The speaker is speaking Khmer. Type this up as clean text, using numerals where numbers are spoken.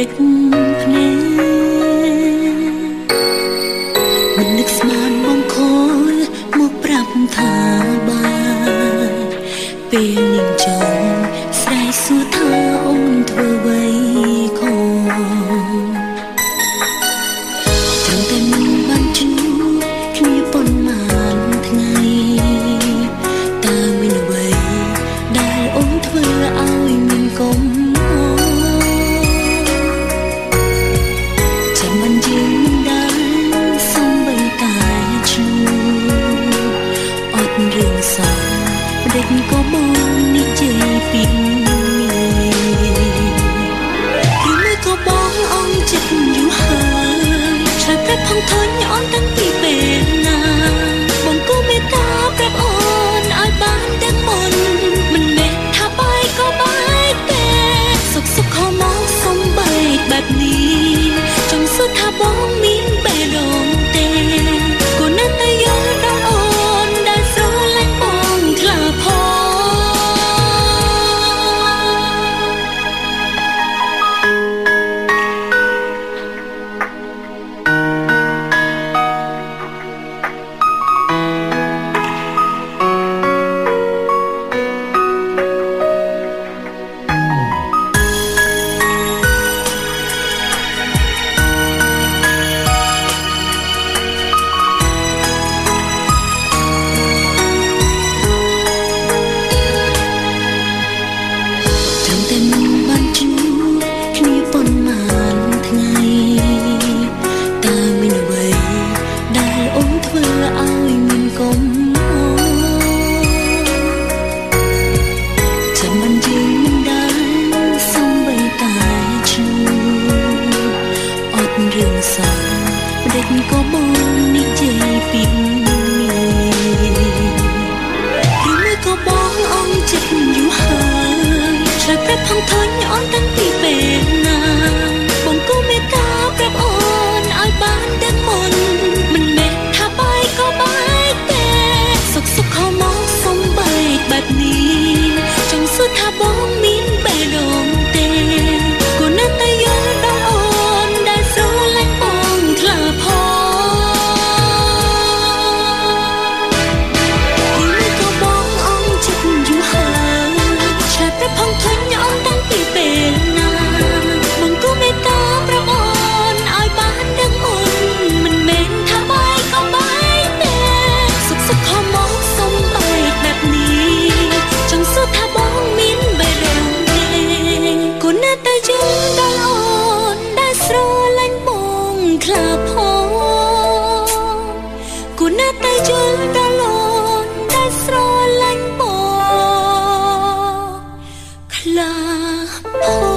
ចភ្នែកមិននឹកស្មានបងខលមកប្រាប់ថាបានពេលនាងចង់ស្រែកសួរថាអូនធ្វើអ្វីខុសចាំតែមិនបានជួបគ្នាប៉ុន្មានថ្ងៃតើមានអ្វីដែលអូនធ្វើឲ្យមានកុំរឿងសោកដេកក៏បងនិយាយពីគឺមិនក៏បងអងចិត្តយូរហើយឆ្លើយប្រាប់ផងធន់អូនតាំងពីពេលណាបងក៏មេត្តាប្រាប់អូនឲ្យបានទាំងមុនមិនមែនថាបាយក៏បាយទេសុខសុខខំមកសំបីបែបនេះចង់សួរថាបងមានបេះដូងទេក៏នៅតែយល់ដល់អូនដែលស្រឡាញ់បងខ្លាផងរឿងសោកដេកក៏បងនិយាយពីគឺមិនក៏បងអងចិត្តយូរហើយឆ្លើយប្រាប់ផងធន់អូនតាំងពីពេលណាបងក៏មេត្តាប្រាប់អូនឲ្យបានទាំងមុនមិនមែនថាបាយក៏បាយទេសុខសុខខំមកសំបីបែបនេះចង់សួរថាបងមានបេះដូងទេក៏នៅតែយល់ដល់អូនដែលស្រឡាញ់បងខ្លាផងគឺមិនក៏បងអងចិត្តយូរហើយឆ្លើយប្រាប់ផងធន់អូនតាំងពីពេលណាបងក៏មេត្តាប្រាប់អូនឲ្យបានទាំងមុនមិនមែនថាបាយក៏បាយទេសុខសុខខំមកសំបីបែបនេះចង់សួរថាបងមានបេះដូងទេក៏នៅតែយល់ដល់អូនដែលស្រឡាញ់បងខ្លាផងក៏នៅតែយល់ដល់អូនដែលស្រឡាញ់បងខ្លាផង